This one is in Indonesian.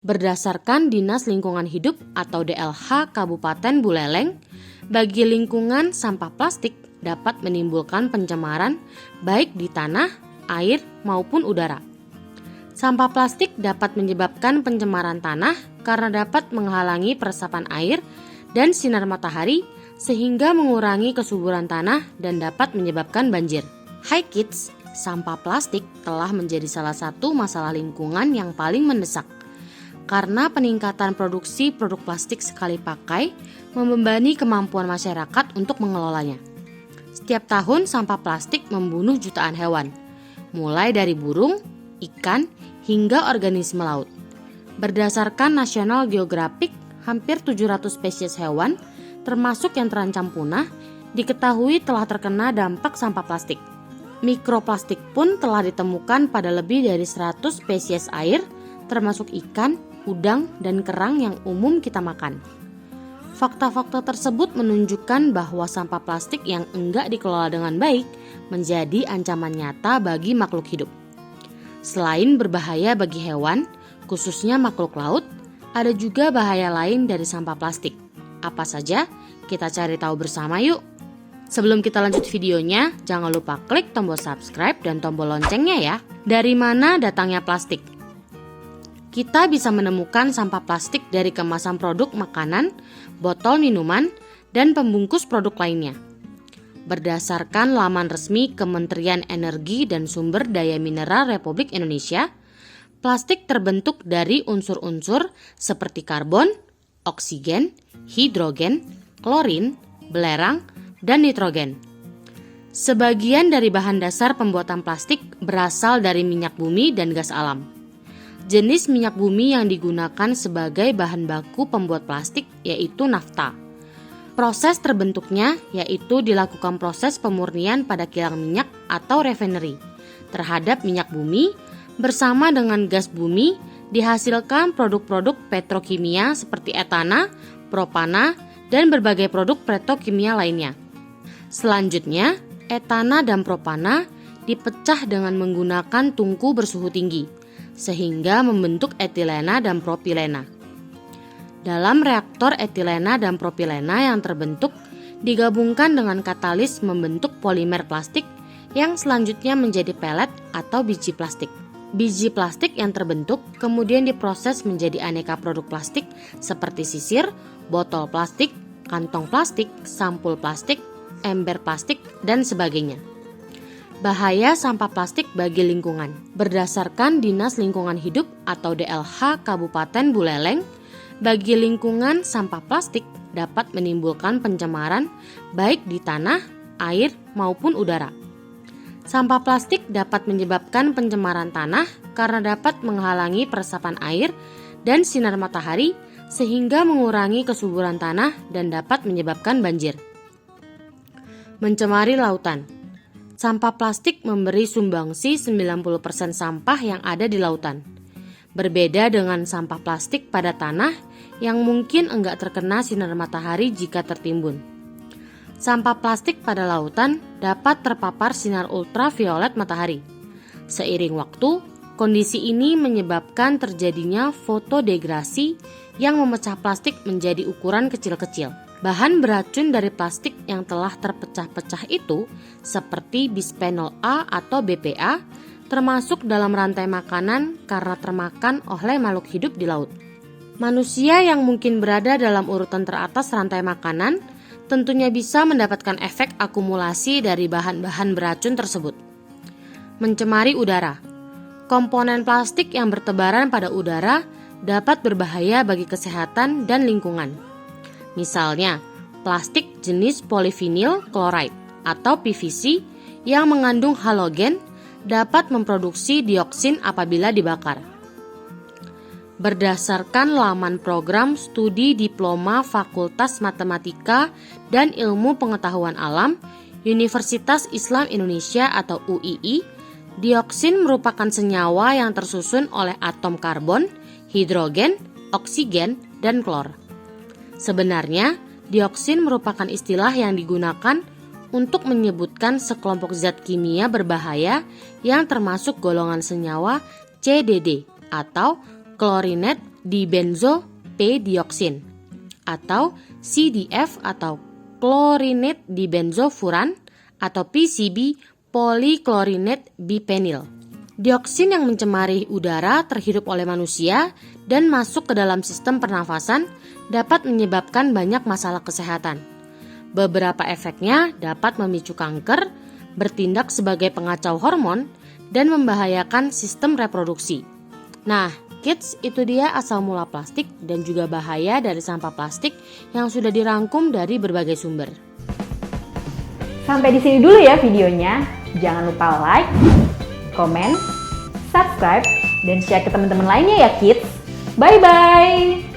Berdasarkan Dinas Lingkungan Hidup atau DLH Kabupaten Buleleng, bagi lingkungan sampah plastik dapat menimbulkan pencemaran baik di tanah, air maupun udara. Sampah plastik dapat menyebabkan pencemaran tanah karena dapat menghalangi peresapan air dan sinar matahari sehingga mengurangi kesuburan tanah dan dapat menyebabkan banjir. Hai kids, sampah plastik telah menjadi salah satu masalah lingkungan yang paling mendesak. Karena peningkatan produksi produk plastik sekali pakai membebani kemampuan masyarakat untuk mengelolanya. Setiap tahun sampah plastik membunuh jutaan hewan, mulai dari burung, ikan, hingga organisme laut. Berdasarkan National Geographic, hampir 700 spesies hewan, termasuk yang terancam punah, diketahui telah terkena dampak sampah plastik. Mikroplastik pun telah ditemukan pada lebih dari 100 spesies air, termasuk ikan, udang, dan kerang yang umum kita makan. Fakta-fakta tersebut menunjukkan bahwa sampah plastik yang enggak dikelola dengan baik menjadi ancaman nyata bagi makhluk hidup. Selain berbahaya bagi hewan, khususnya makhluk laut, ada juga bahaya lain dari sampah plastik. Apa saja? Kita cari tahu bersama yuk. Sebelum kita lanjut videonya, jangan lupa klik tombol subscribe dan tombol loncengnya ya. Dari mana datangnya plastik? Kita bisa menemukan sampah plastik dari kemasan produk makanan, botol minuman, dan pembungkus produk lainnya. Berdasarkan laman resmi Kementerian Energi dan Sumber Daya Mineral Republik Indonesia, plastik terbentuk dari unsur-unsur seperti karbon, oksigen, hidrogen, klorin, belerang, dan nitrogen. Sebagian dari bahan dasar pembuatan plastik berasal dari minyak bumi dan gas alam. Jenis minyak bumi yang digunakan sebagai bahan baku pembuat plastik yaitu nafta. Proses terbentuknya yaitu dilakukan proses pemurnian pada kilang minyak atau refinery terhadap minyak bumi bersama dengan gas bumi dihasilkan produk-produk petrokimia seperti etana, propana, dan berbagai produk petrokimia lainnya. Selanjutnya, etana dan propana dipecah dengan menggunakan tungku bersuhu tinggi sehingga membentuk etilena dan propilena. Dalam reaktor etilena dan propilena yang terbentuk digabungkan dengan katalis membentuk polimer plastik yang selanjutnya menjadi pelet atau biji plastik. Biji plastik yang terbentuk kemudian diproses menjadi aneka produk plastik seperti sisir, botol plastik, kantong plastik, sampul plastik, ember plastik, dan sebagainya. Bahaya sampah plastik bagi lingkungan. Berdasarkan Dinas Lingkungan Hidup atau DLH Kabupaten Buleleng, bagi lingkungan sampah plastik dapat menimbulkan pencemaran baik di tanah, air maupun udara. Sampah plastik dapat menyebabkan pencemaran tanah karena dapat menghalangi peresapan air dan sinar matahari sehingga mengurangi kesuburan tanah dan dapat menyebabkan banjir. Mencemari lautan. Sampah plastik memberi sumbangsi 90% sampah yang ada di lautan. Berbeda dengan sampah plastik pada tanah yang mungkin enggak terkena sinar matahari jika tertimbun. Sampah plastik pada lautan dapat terpapar sinar ultraviolet matahari. Seiring waktu, kondisi ini menyebabkan terjadinya fotodegrasi yang memecah plastik menjadi ukuran kecil-kecil. Bahan beracun dari plastik yang telah terpecah-pecah itu seperti bisphenol A atau BPA termasuk dalam rantai makanan karena termakan oleh makhluk hidup di laut. Manusia yang mungkin berada dalam urutan teratas rantai makanan tentunya bisa mendapatkan efek akumulasi dari bahan-bahan beracun tersebut. Mencemari udara. Komponen plastik yang bertebaran pada udara dapat berbahaya bagi kesehatan dan lingkungan. Misalnya, plastik jenis polyvinyl chloride atau PVC yang mengandung halogen dapat memproduksi dioksin apabila dibakar. Berdasarkan laman program studi diploma Fakultas Matematika dan Ilmu Pengetahuan Alam Universitas Islam Indonesia atau UII, dioksin merupakan senyawa yang tersusun oleh atom karbon, hidrogen, oksigen, dan klor. Sebenarnya, dioksin merupakan istilah yang digunakan untuk menyebutkan sekelompok zat kimia berbahaya yang termasuk golongan senyawa CDD atau chlorinated dibenzo P-dioksin atau CDF atau chlorinate dibenzofuran atau PCB polychlorinate bipenil. Dioksin yang mencemari udara terhirup oleh manusia dan masuk ke dalam sistem pernafasan dapat menyebabkan banyak masalah kesehatan. Beberapa efeknya dapat memicu kanker, bertindak sebagai pengacau hormon, dan membahayakan sistem reproduksi. Nah, kids, itu dia asal mula plastik dan juga bahaya dari sampah plastik yang sudah dirangkum dari berbagai sumber. Sampai di sini dulu ya videonya. Jangan lupa like, komen, subscribe, dan share ke teman-teman lainnya ya kids. Bye-bye!